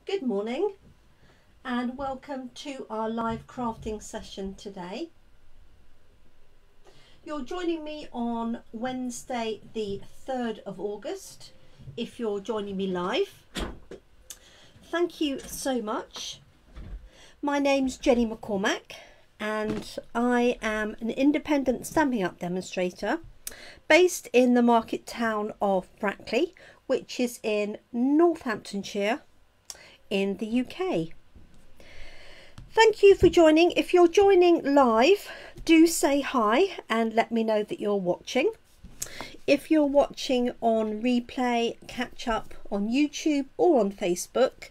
Good morning and welcome to our live crafting session today. You're joining me on Wednesday the 3rd of August if you're joining me live. Thank you so much. My name's Jenny McCormack and I am an independent Stampin' Up demonstrator based in the market town of Brackley, which is in Northamptonshire in the UK. Thank you for joining. If you're joining live, do say hi and let me know that you're watching. If you're watching on replay, catch up on YouTube or on Facebook,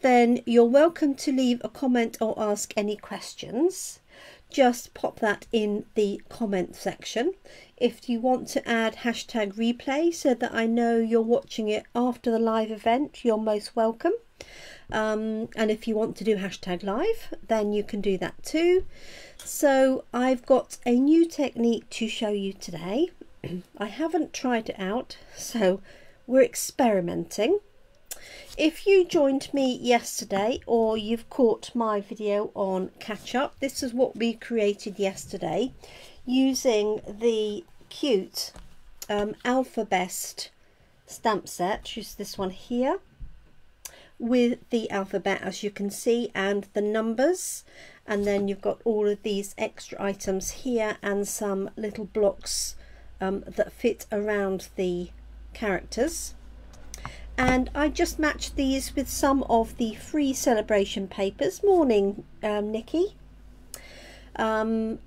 then you're welcome to leave a comment or ask any questions. Just pop that in the comment section. If you want to add hashtag replay so that I know you're watching it after the live event, you're most welcome. And if you want to do hashtag live, then you can do that too. So I've got a new technique to show you today. I haven't tried it out, so we're experimenting. If you joined me yesterday or you've caught my video on catch up, this is what we created yesterday using the cute Alphabest stamp set, which is this one here, with the alphabet, as you can see, and the numbers, and then you've got all of these extra items here and some little blocks that fit around the characters. And I just matched these with some of the free celebration papers. Morning, Nikki. And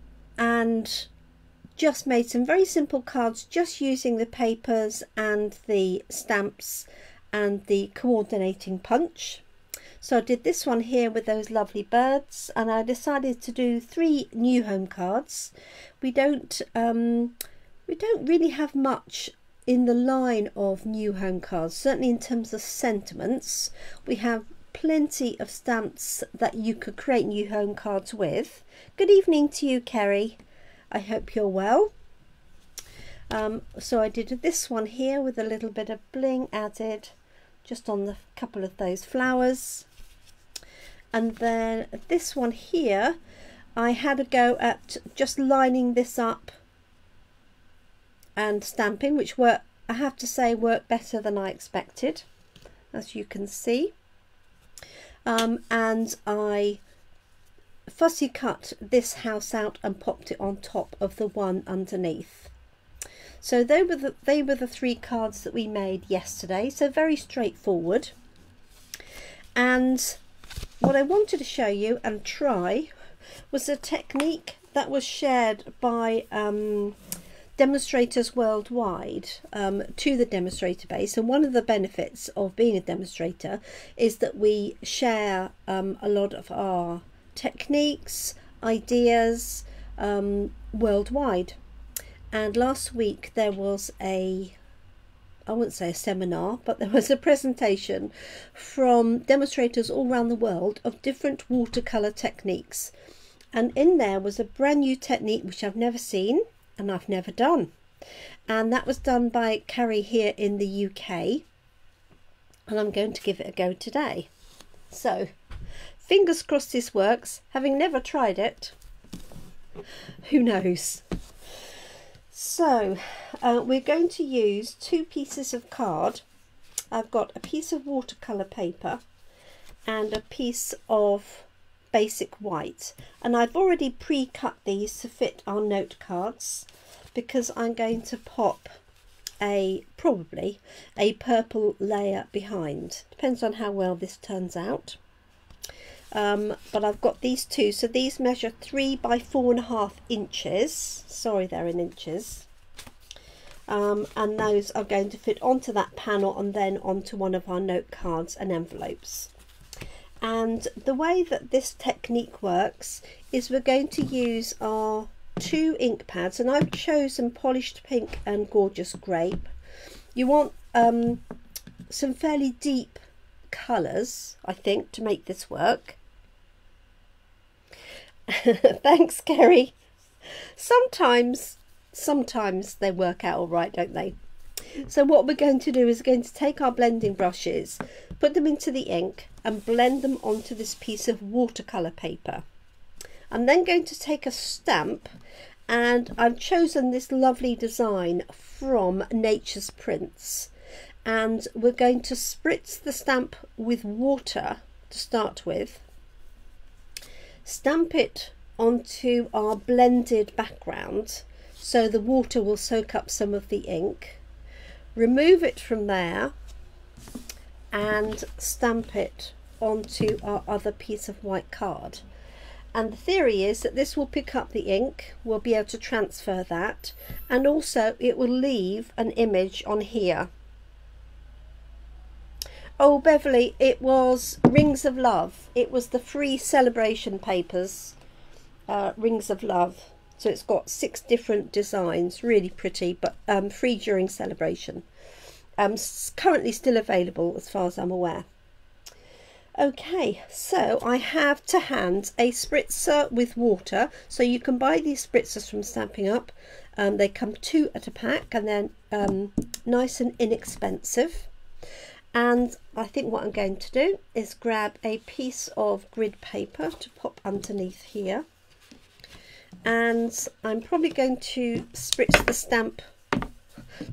just made some very simple cards just using the papers and the stamps and the coordinating punch. So I did this one here with those lovely birds, and I decided to do 3 new home cards. We don't really have much in the line of new home cards, certainly in terms of sentiments. We have plenty of stamps that you could create new home cards with. Good evening to you, Kerry. I hope you're well. So I did this one here with a little bit of bling added just on the couple of those flowers, and then this one here I had a go at just lining this up and stamping, which I have to say worked better than I expected, as you can see. And I fussy cut this house out and popped it on top of the one underneath. So they were the 3 cards that we made yesterday, so very straightforward. And what I wanted to show you and try was a technique that was shared by demonstrators worldwide to the demonstrator base. And one of the benefits of being a demonstrator is that we share a lot of our techniques, ideas worldwide. And last week there was I wouldn't say a seminar, but there was a presentation from demonstrators all around the world of different watercolour techniques. And in there was a brand new technique which I've never seen and I've never done. And that was done by Cary here in the UK. And I'm going to give it a go today. So, fingers crossed this works. Having never tried it, who knows? So we're going to use 2 pieces of card. I've got a piece of watercolour paper and a piece of basic white, and I've already pre-cut these to fit our note cards because I'm going to pop probably a purple layer behind. Depends on how well this turns out. But I've got these 2, so these measure 3 by 4.5 inches. Sorry, they're in inches. And those are going to fit onto that panel and then onto one of our note cards and envelopes. And the way that this technique works is we're going to use our 2 ink pads, and I've chosen Polished Pink and Gorgeous Grape. You want some fairly deep colours, I think, to make this work. Thanks, Kerry. Sometimes they work out all right, don't they? So what we're going to do is going to take our blending brushes, put them into the ink and blend them onto this piece of watercolour paper. I'm then going to take a stamp, and I've chosen this lovely design from Nature's Prints, and we're going to spritz the stamp with water to start with, stamp it onto our blended background so the water will soak up some of the ink, remove it from there and stamp it onto our other piece of white card. And the theory is that this will pick up the ink, we'll be able to transfer that, and also it will leave an image on here. Oh, Beverly, it was Rings of Love. It was the free celebration papers, Rings of Love. So it's got 6 different designs, really pretty, but free during celebration. Currently still available as far as I'm aware. Okay, so I have to hand a spritzer with water. So you can buy these spritzers from Stampin Up. They come 2 at a pack, and they're nice and inexpensive. And I think what I'm going to do is grab a piece of grid paper to pop underneath here. And I'm probably going to spritz the stamp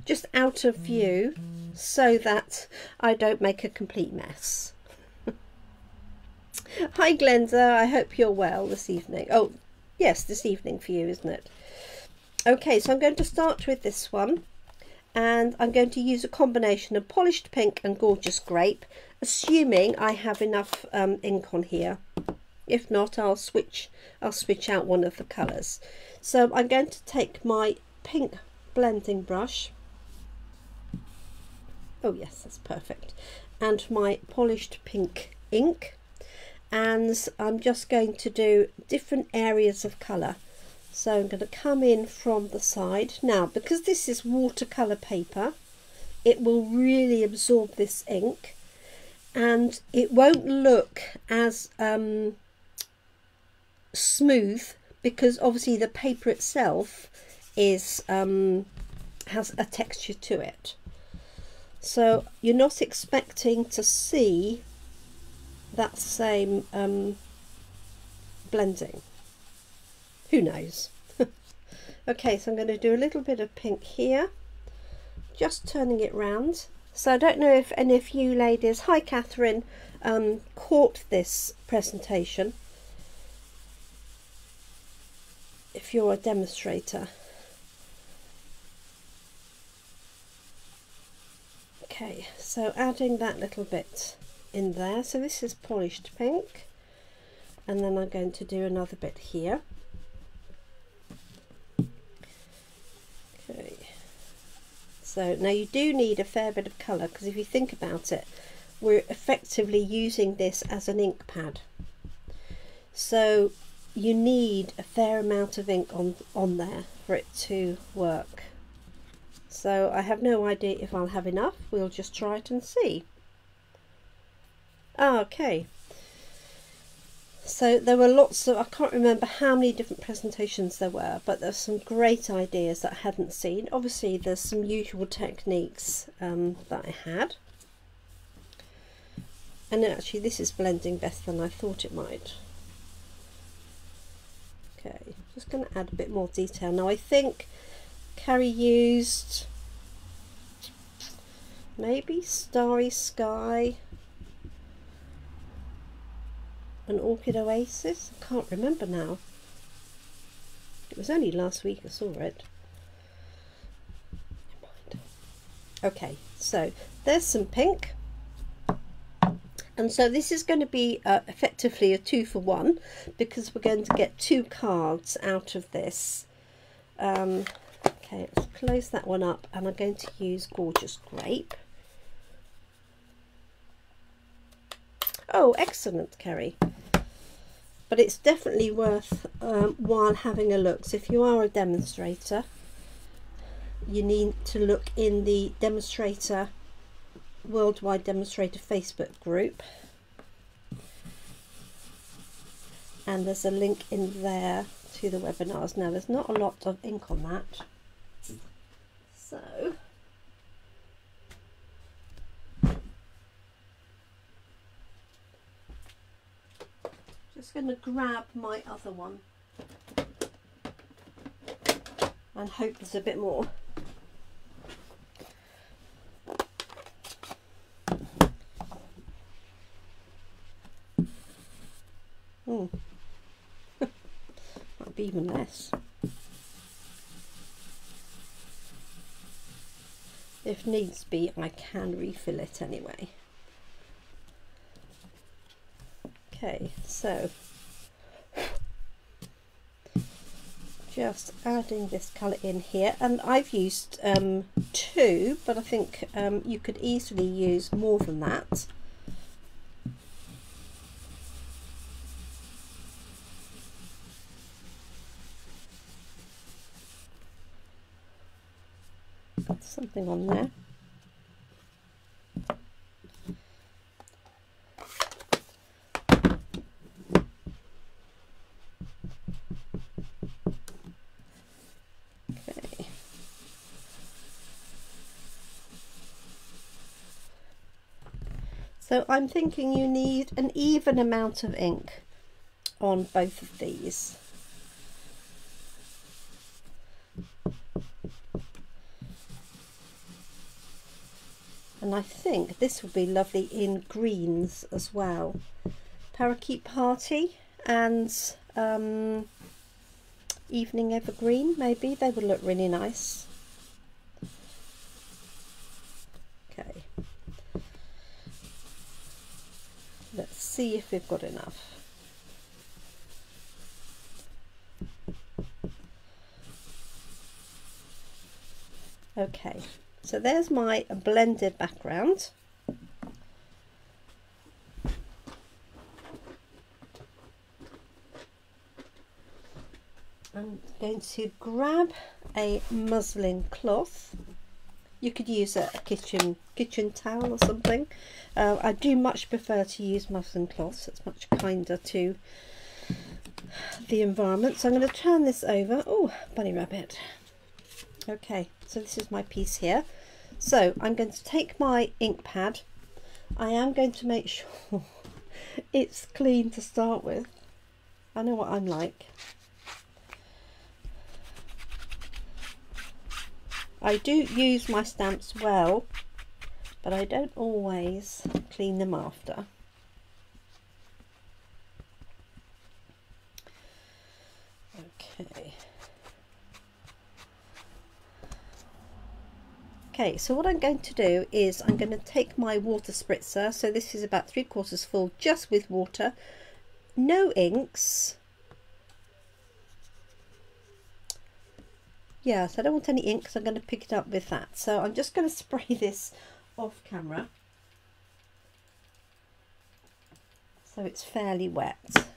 just out of view so that I don't make a complete mess. Hi Glenda, I hope you're well this evening. Oh yes, this evening for you, isn't it? Okay, so I'm going to start with this one, and I'm going to use a combination of polished pink and gorgeous grape, assuming I have enough ink on here. If not, I'll switch out one of the colours. So I'm going to take my pink blending brush. Oh yes, that's perfect. And my polished pink ink. And I'm just going to do different areas of colour. So I'm going to come in from the side. Now, because this is watercolour paper, it will really absorb this ink. And it won't look as smooth, because obviously the paper itself is has a texture to it, so you're not expecting to see that same blending. Who knows? Okay, so I'm going to do a little bit of pink here, just turning it round. So I don't know if any of you ladies, hi Catherine, caught this presentation. If you're a demonstrator. Okay, so adding that little bit in there. So this is polished pink, and then I'm going to do another bit here. Okay, so now you do need a fair bit of colour, because if you think about it, we're effectively using this as an ink pad. So you need a fair amount of ink on there for it to work. So I have no idea if I'll have enough. We'll just try it and see. Okay, so there were lots of, I can't remember how many different presentations there were, but there's some great ideas that I hadn't seen. Obviously there's some usual techniques that I had, and actually this is blending better than I thought it might. Okay, just going to add a bit more detail. Now I think Cary used maybe Starry Sky, an Orchid Oasis. I can't remember now. It was only last week I saw it. Never mind. Okay, so there's some pink. And so this is going to be effectively a 2-for-1, because we're going to get 2 cards out of this. Okay, let's close that one up, and I'm going to use Gorgeous Grape. Oh, excellent, Cary. But it's definitely worth while having a look. So if you are a demonstrator, you need to look in the Demonstrator Worldwide Demonstrator Facebook group, and there's a link in there to the webinars. Now there's not a lot of ink on that, so Just going to grab my other one and hope there's a bit more. Might be even less. If needs be, I can refill it anyway. Okay, so just adding this colour in here, and I've used 2, but I think you could easily use more than that. Got something on there. Okay. So I'm thinking you need an even amount of ink on both of these. And I think this would be lovely in greens as well. Parakeet Party and Evening Evergreen, maybe. They would look really nice. Okay. Let's see if we've got enough. Okay. So there's my blended background. I'm going to grab a muslin cloth. You could use a kitchen towel or something. I do much prefer to use muslin cloths. It's much kinder to the environment. So I'm going to turn this over. Oh, bunny rabbit. Okay, so this is my piece here. So I'm going to take my ink pad. I am going to make sure it's clean to start with. I know what I'm like. I do use my stamps well, but I don't always clean them after. Okay. Okay, so what I'm going to do is I'm going to take my water spritzer. So this is about 3/4 full, just with water, no inks. Yeah, so I don't want any ink because I'm going to pick it up with that. So I'm just going to spray this off camera so it's fairly wet.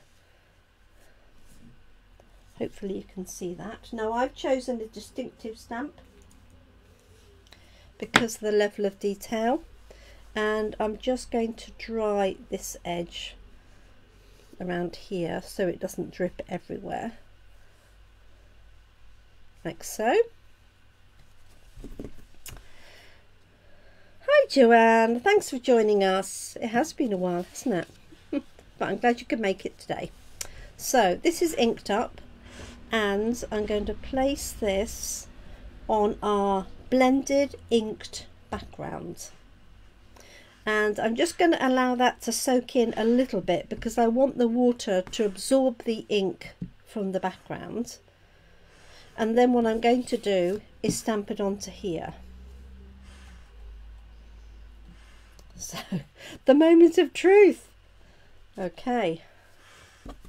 Hopefully you can see that. Now I've chosen a distinctive stamp because of the level of detail, and I'm just going to dry this edge around here so it doesn't drip everywhere, like so. Hi Joanne, thanks for joining us. It has been a while, hasn't it? But I'm glad you could make it today. So this is inked up, and I'm going to place this on our blended inked background, and I'm just going to allow that to soak in a little bit because I want the water to absorb the ink from the background, and then what I'm going to do is stamp it onto here. So the moment of truth. Okay,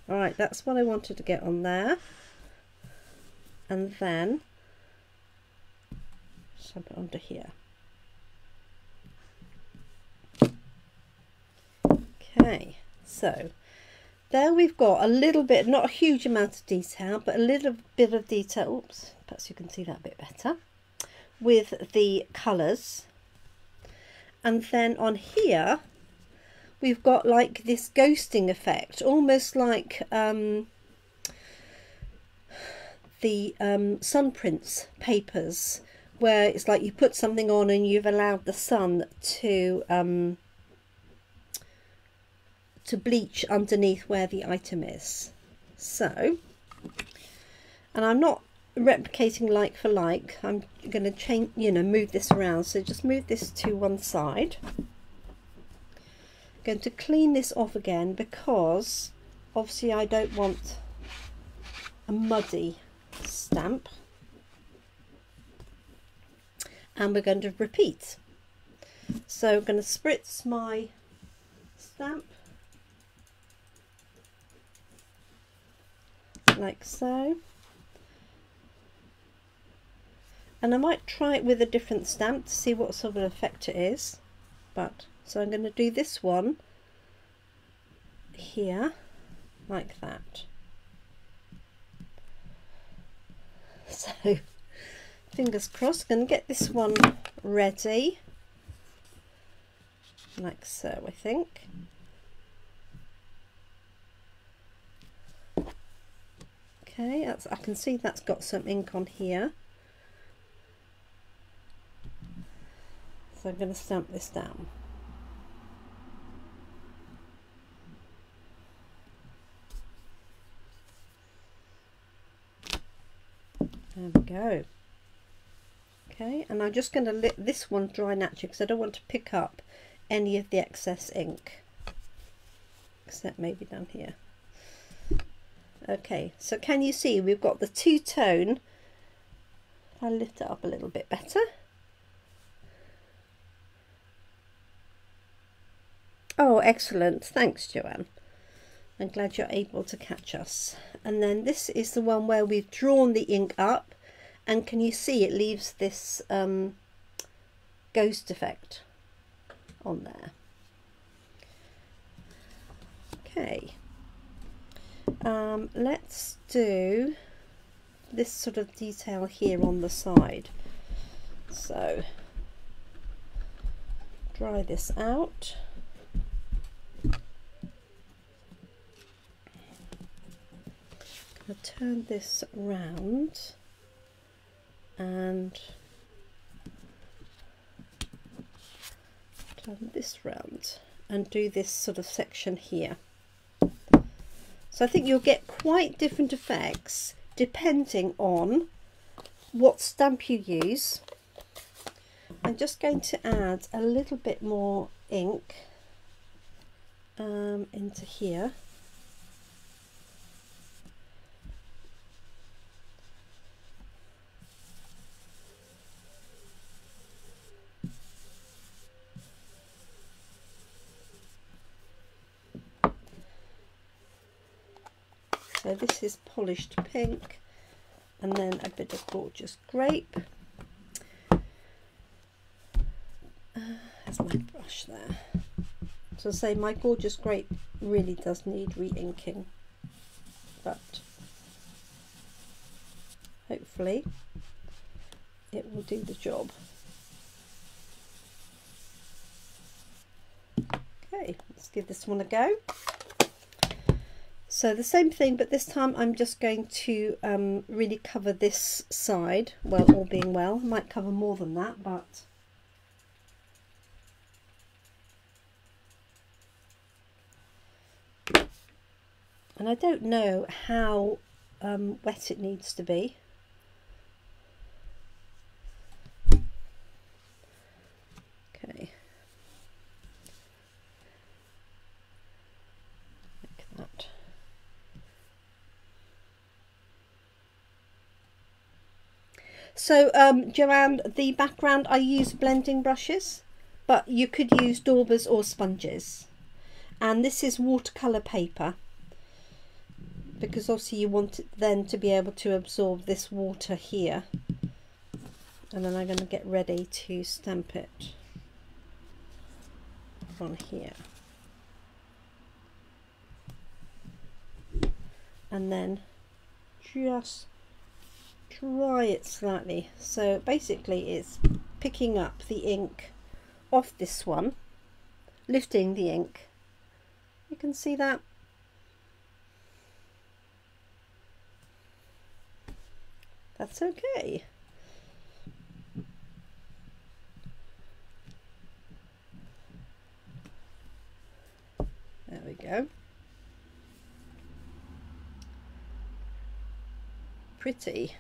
all right, that's what I wanted to get on there, and then stamp it onto here. Okay, so there we've got a little bit, not a huge amount of detail, but a little bit of detail. Oops, perhaps you can see that a bit better with the colours. And then on here we've got like this ghosting effect, almost like the Sunprints papers, where it's like you put something on and you've allowed the sun to to bleach underneath where the item is. So, and I'm not replicating like for like, I'm going to change, you know, move this around. So just move this to one side. I'm going to clean this off again because obviously I don't want a muddy stamp. And we're going to repeat. So I'm going to spritz my stamp like so, and I might try it with a different stamp to see what sort of effect it is. But so I'm going to do this one here like that. So fingers crossed, going to get this one ready like so, I think. Okay, that's, I can see that's got some ink on here. So I'm going to stamp this down. There we go. Okay, and I'm just going to let this one dry naturally because I don't want to pick up any of the excess ink, except maybe down here. Okay, so can you see we've got the two-tone. I'll lift it up a little bit better. Oh, excellent. Thanks, Joanne. I'm glad you're able to catch us. And then this is the one where we've drawn the ink up, and can you see it leaves this ghost effect on there. Okay. Let's do this sort of detail here on the side. So dry this out. I'm going to turn this round and turn this round and do this sort of section here. So I think you'll get quite different effects depending on what stamp you use. I'm just going to add a little bit more ink into here. So this is polished pink, and then a bit of gorgeous grape. There's my brush there. So I say my gorgeous grape really does need re-inking, but hopefully it will do the job. Okay, let's give this one a go. So the same thing, but this time I'm just going to really cover this side. Well, all being well, I might cover more than that, but and I don't know how wet it needs to be. Okay. Like that. So Joanne, the background, I use blending brushes, but you could use daubers or sponges. And this is watercolour paper, because obviously you want it then to be able to absorb this water here. And then I'm going to get ready to stamp it on here. And then just dry it slightly. So basically it's picking up the ink off this one, lifting the ink. You can see that. That's okay. There we go. Pretty.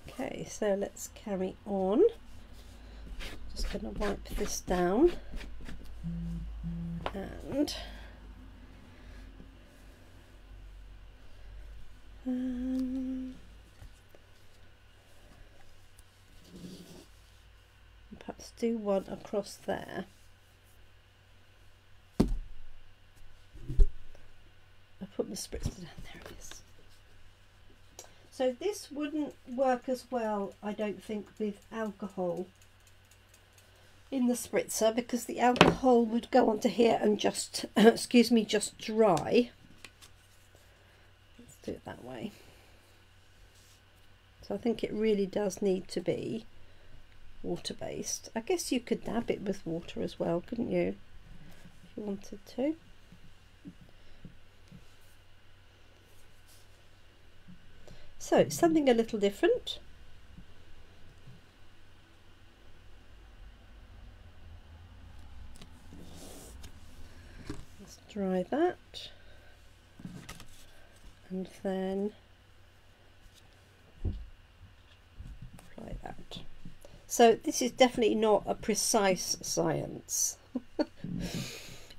Okay, so let's carry on. Just going to wipe this down and perhaps do one across there. I'll put the spritz down. There it is. So this wouldn't work as well, I don't think, with alcohol in the spritzer, because the alcohol would go onto here and just excuse me, just dry. Let's do it that way. So I think it really does need to be water based. I guess you could dab it with water as well, couldn't you, if you wanted to. So something a little different. Let's dry that, and then apply that. So this is definitely not a precise science.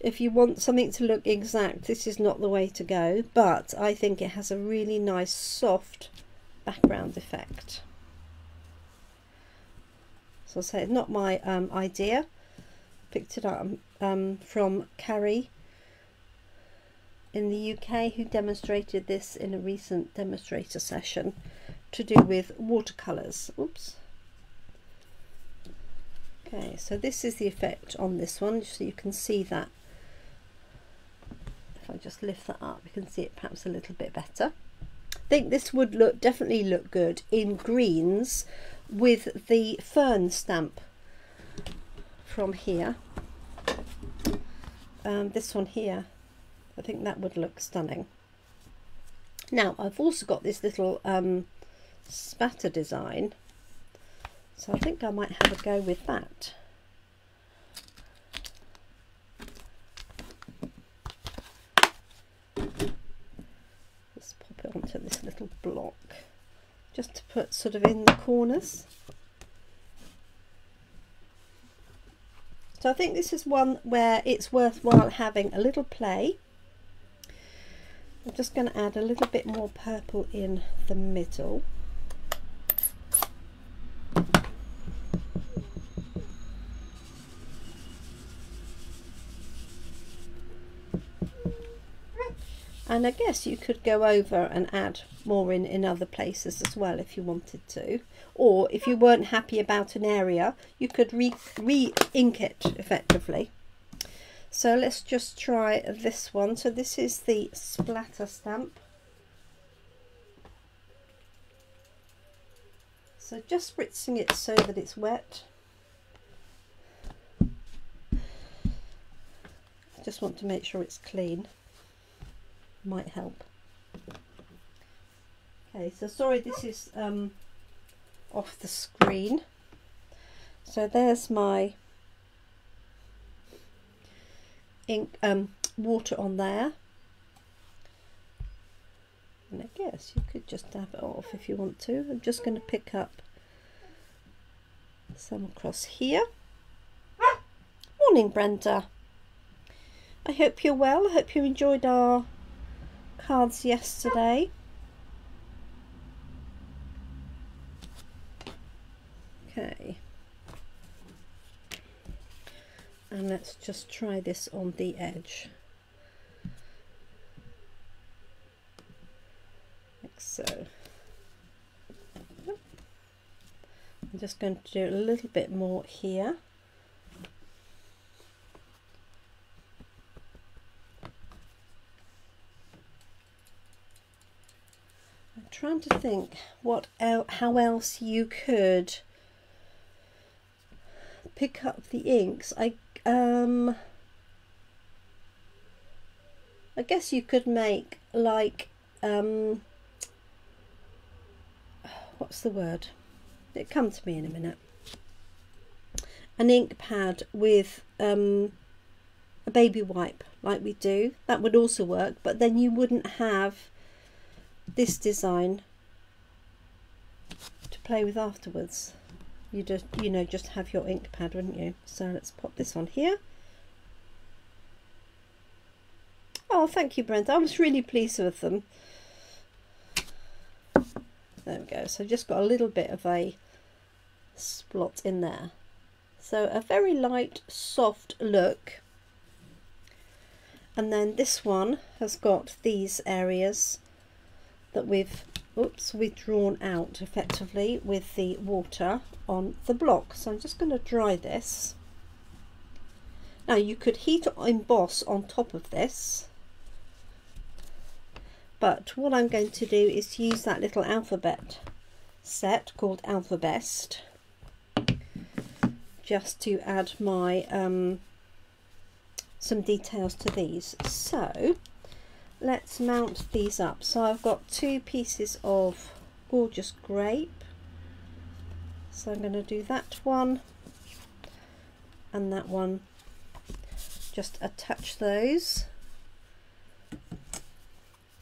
If you want something to look exact, this is not the way to go, but I think it has a really nice soft background effect. So I'll say it's not my idea. Picked it up from Cary in the UK, who demonstrated this in a recent demonstrator session to do with watercolours. Oops. Okay, so this is the effect on this one, so you can see that. If I just lift that up, you can see it perhaps a little bit better. I think this would definitely look good in greens with the fern stamp from here. This one here, I think that would look stunning. Now I've also got this little spatter design, so I think I might have a go with that. Let's pop it onto this little block, just to put sort of in the corners. So I think this is one where it's worthwhile having a little play. I'm just going to add a little bit more purple in the middle. And I guess you could go over and add more in other places as well if you wanted to. Or if you weren't happy about an area, you could re-ink it effectively. So let's just try this one. So this is the splatter stamp. So just spritzing it so that it's wet. I just want to make sure it's clean. Might help. Okay, so sorry this is off the screen. So there's my ink, water on there, and I guess you could just dab it off if you want to. I'm just going to pick up some across here. Morning, Brenda. I hope you're well. I hope you enjoyed our cards yesterday. Okay, and let's just try this on the edge, like so. I'm just going to do a little bit more here. I'm trying to think how else you could pick up the inks. I guess you could make like what's the word? It'll come to me in a minute. An ink pad with a baby wipe like we do, that would also work, but then you wouldn't have this design to play with afterwards. You just, you know, just have your ink pad, wouldn't you? So let's pop this on here. Oh, thank you, Brenda. I was really pleased with them. There we go. So just got a little bit of a splot in there. So a very light, soft look. And then this one has got these areas that we've drawn out effectively with the water on the block. So I'm just going to dry this. Now you could heat or emboss on top of this, but what I'm going to do is use that little alphabet set called Alphabest just to add my some details to these. So let's mount these up. So I've got two pieces of gorgeous grape, so I'm going to do that one and that one, just attach those.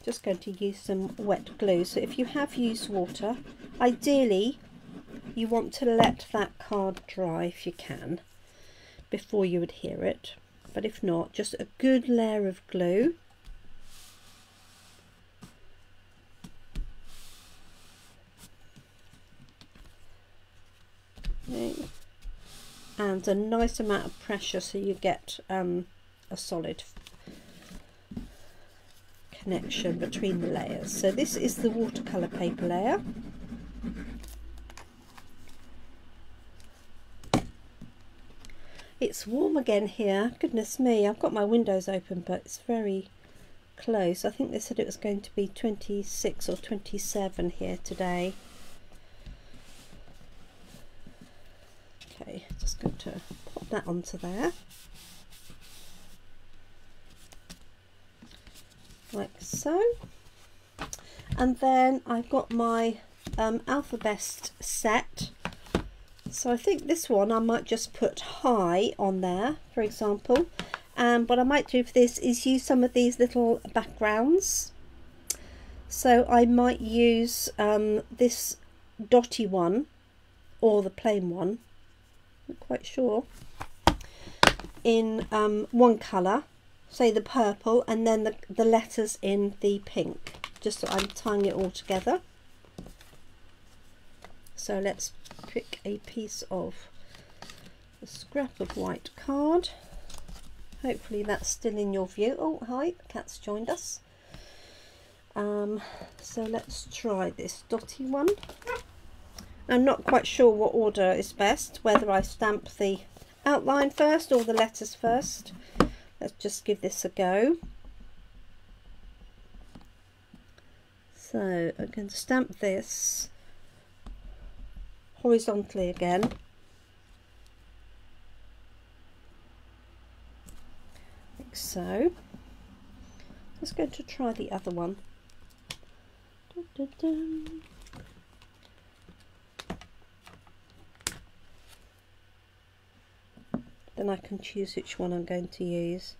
Just going to use some wet glue. So if you have used water, ideally you want to let that card dry if you can before you adhere it, but if not, just a good layer of glue. Okay. And a nice amount of pressure so you get a solid connection between the layers. So this is the watercolour paper layer. It's warm again here. Goodness me, I've got my windows open, but it's very close. I think they said it was going to be 26 or 27 here today. Okay, just going to pop that onto there. Like so. And then I've got my Alphabest set. So I think this one I might just put high on there, for example. And what I might do for this is use some of these little backgrounds. So I might use this dotty one or the plain one, not quite sure, in one colour, say the purple, and then the letters in the pink, just so I'm tying it all together. So let's pick a piece of a scrap of white card. Hopefully that's still in your view. Oh, hi, the cat's joined us. So let's try this dotty one. I'm not quite sure what order is best, whether I stamp the outline first or the letters first. Let's just give this a go. So I'm going to stamp this horizontally again. Like so. Just going to try the other one. Dun, dun, dun. Then I can choose which one I'm going to use.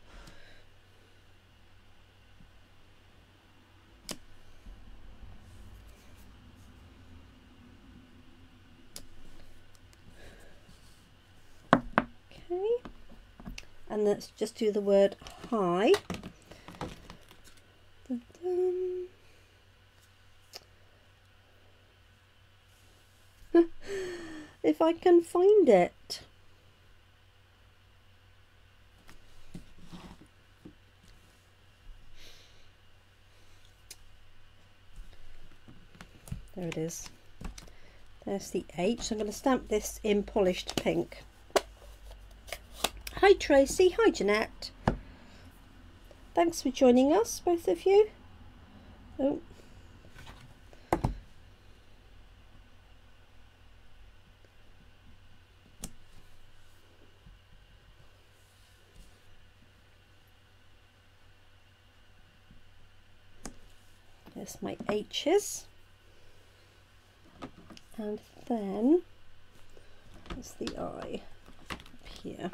And let's just do the word hi. Dun, dun. If I can find it. There it is. There's the H. I'm going to stamp this in polished pink. Hi Tracy, hi Jeanette. Thanks for joining us, both of you. Oh. There's my H's. And then there's the I up here.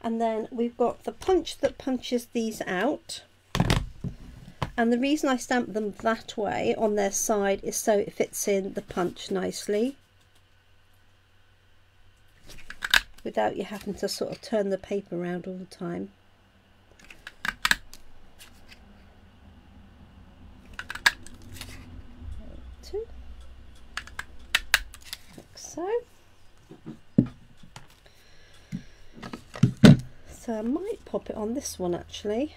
And then we've got the punch that punches these out. And the reason I stamp them that way on their side is so it fits in the punch nicely, without you having to sort of turn the paper around all the time. Two, like so. So I might pop it on this one actually,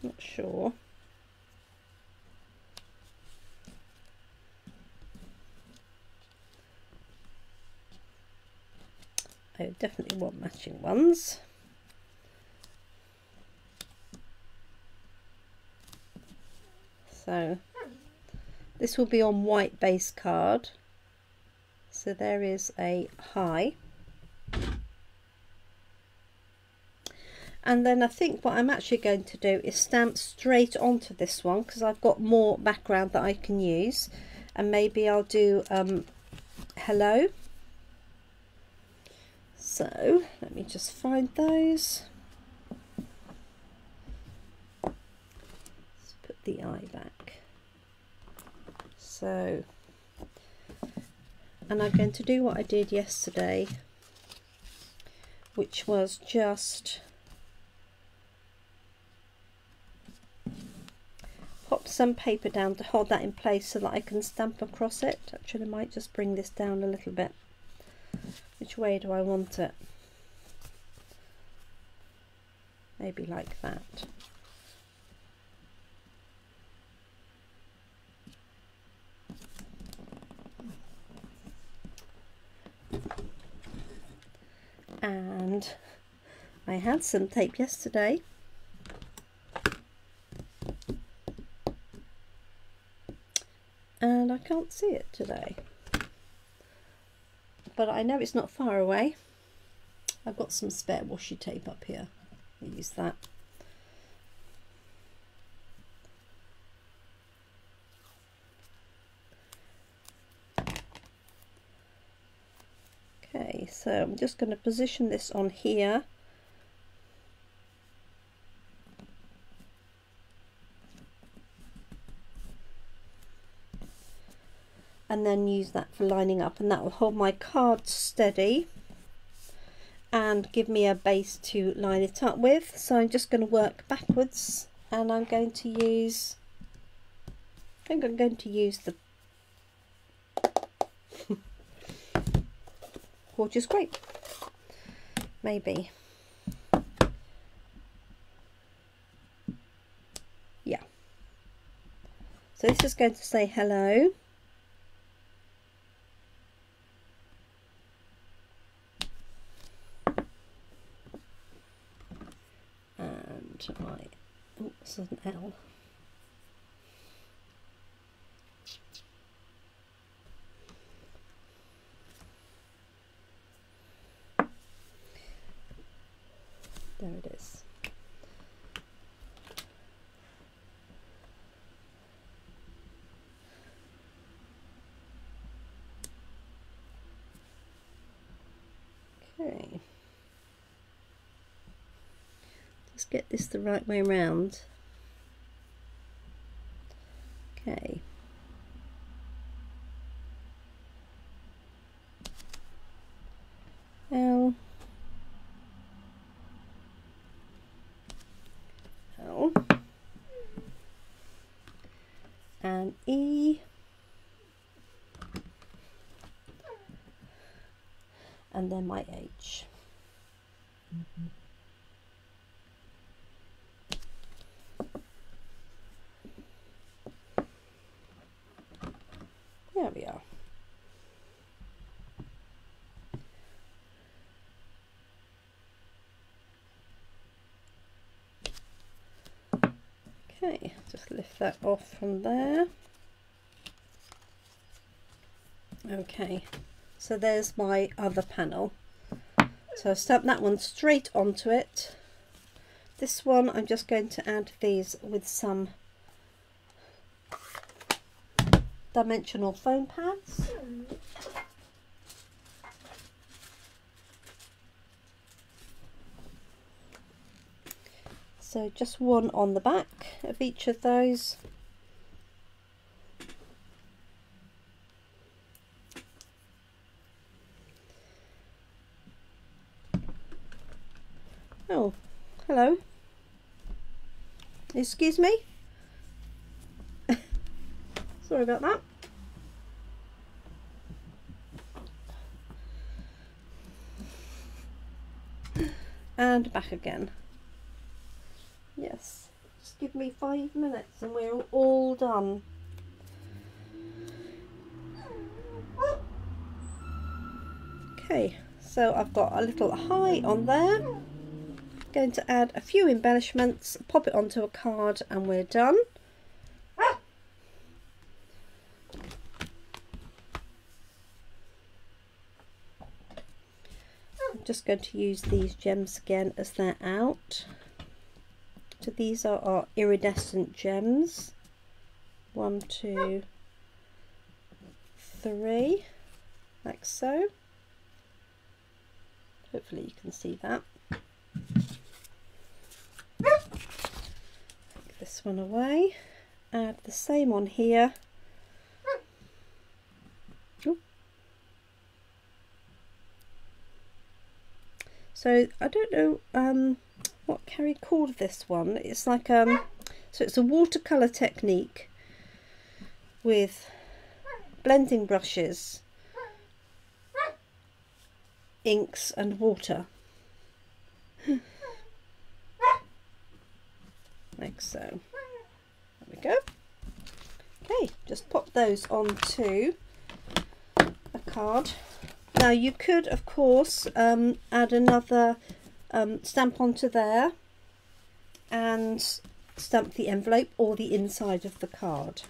not sure. I definitely want matching ones. So this will be on white base card. So there is a high. And then I think what I'm actually going to do is stamp straight onto this one, because I've got more background that I can use. And maybe I'll do hello. So let me just find those. Let's put the eye back. So, and I'm going to do what I did yesterday, which was just pop some paper down to hold that in place so that I can stamp across it. Actually, I might just bring this down a little bit. Which way do I want it? Maybe like that. And I had some tape yesterday. And I can't see it today. But I know it's not far away. I've got some spare washi tape up here. I'll use that. Okay, so I'm just going to position this on here. And then use that for lining up, and that will hold my card steady and give me a base to line it up with. So I'm just going to work backwards, and I'm going to use the gorgeous grape, maybe. Yeah. So this is going to say hello. Right, oh, this is an L. There it is. Okay. Let's get this the right way round. Okay. L. L. And E. And then my H. There we are. Okay, just lift that off from there. Okay, so there's my other panel. So I've stamped that one straight onto it. This one I'm just going to add these with some dimensional foam pads. So just one on the back of each of those. Oh, hello. Excuse me. Sorry about that. And back again. Yes, just give me 5 minutes and we're all done. Okay, so I've got a little high on there. Going to add a few embellishments, pop it onto a card, and we're done. I'm just going to use these gems again as they're out. So these are our iridescent gems. 1, 2, 3, like so. Hopefully you can see that. Take this one away. Add the same on here. Ooh. So I don't know what Cary called this one. It's like so it's a watercolour technique with blending brushes, inks and water. Like so. There we go. Okay, just pop those onto a card. Now you could of course add another stamp onto there and stamp the envelope or the inside of the card.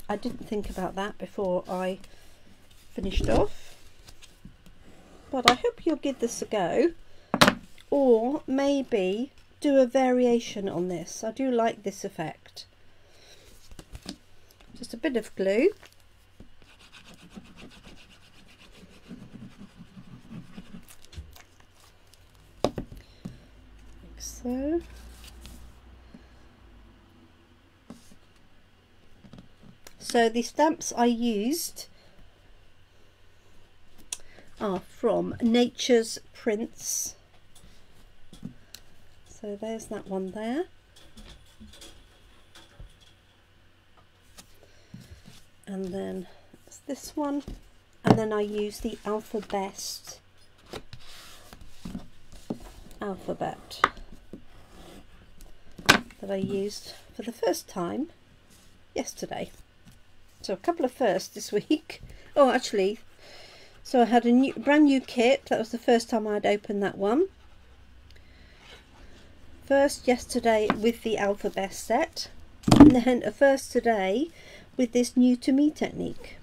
I didn't think about that before I finished off, but I hope you'll give this a go, or maybe do a variation on this. I do like this effect. Just a bit of glue. Like so. So the stamps I used are from Nature's Prints. So there's that one there. And then it's this one. And then I use the Alphabet that I used for the first time yesterday. So a couple of firsts this week. Oh, actually, so I had a brand new kit. That was the first time I'd opened that one. First yesterday with the Alphabet set, and then a first today with this new to me technique.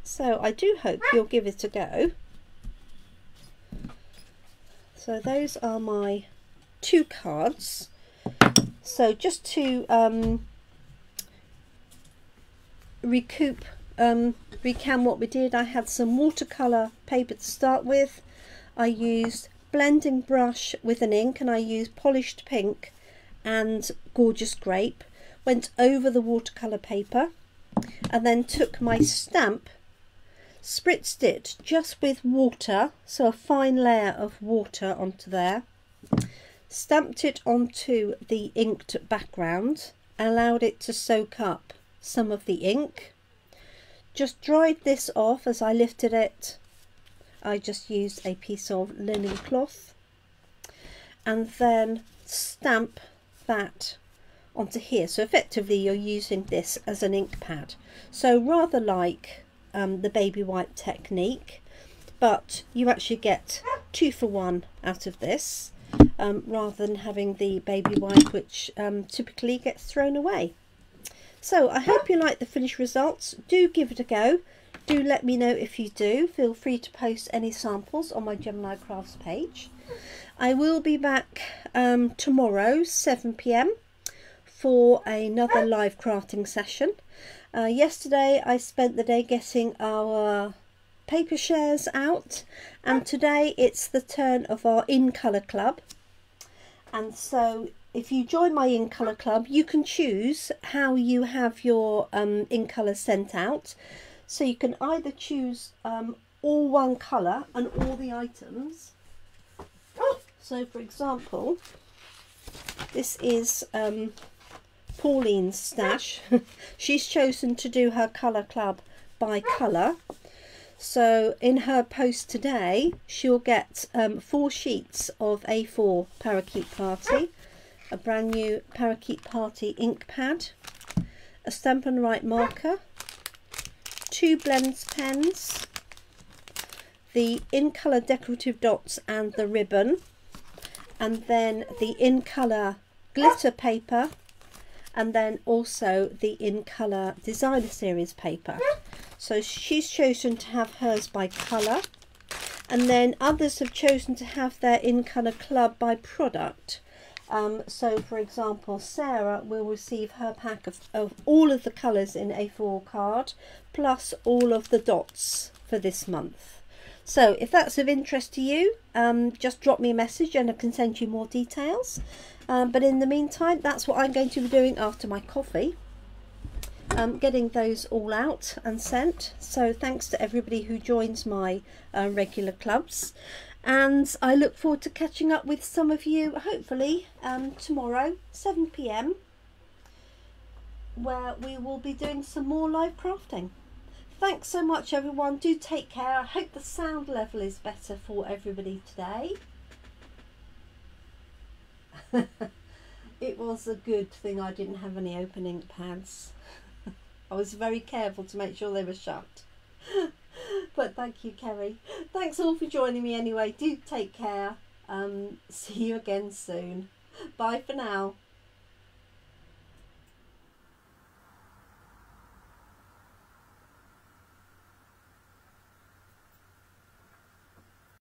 So I do hope you'll give it a go. So those are my 2 cards. So just to recount what we did, I had some watercolour paper to start with. I used blending brush with an ink, and I used polished pink and gorgeous grape. Went over the watercolour paper and then took my stamp, spritzed it just with water, so a fine layer of water onto there, stamped it onto the inked background, allowed it to soak up some of the ink, just dried this off. As I lifted it, I just used a piece of linen cloth, and then stamp that onto here. So effectively you're using this as an ink pad, so rather like the baby white technique, but you actually get 2 for 1 out of this, rather than having the baby white, which typically gets thrown away. So I hope you like the finished results. Do give it a go. Do let me know if you do. Feel free to post any samples on my Gemini Crafts page. I will be back tomorrow 7 PM for another live crafting session. Yesterday I spent the day getting our paper shares out, and today it's the turn of our In Colour Club. And so if you join my In Colour Club, you can choose how you have your In Colour sent out. So you can either choose all one colour and all the items. So for example, this is Pauline's stash. She's chosen to do her colour club by colour. So in her post today, she'll get 4 sheets of A4 Parakeet Party, a brand new Parakeet Party ink pad, a Stampin' Up marker, 2 blends pens, the In Colour decorative dots and the ribbon, and then the In Colour glitter paper, and then also the In Colour designer series paper. So she's chosen to have hers by colour, and then others have chosen to have their In Colour club by product. So for example, Sarah will receive her pack of all of the colours in A4 card, plus all of the dots for this month. So if that's of interest to you, just drop me a message and I can send you more details. But in the meantime, that's what I'm going to be doing after my coffee. Getting those all out and sent. So thanks to everybody who joins my regular clubs, and I look forward to catching up with some of you hopefully tomorrow 7 p.m, where we will be doing some more live crafting. Thanks so much everyone, do take care. I hope the sound level is better for everybody today. It was a good thing I didn't have any open ink pads. I was very careful to make sure they were shut. But thank you, Kerry. Thanks all for joining me anyway. Do take care. See you again soon. Bye for now.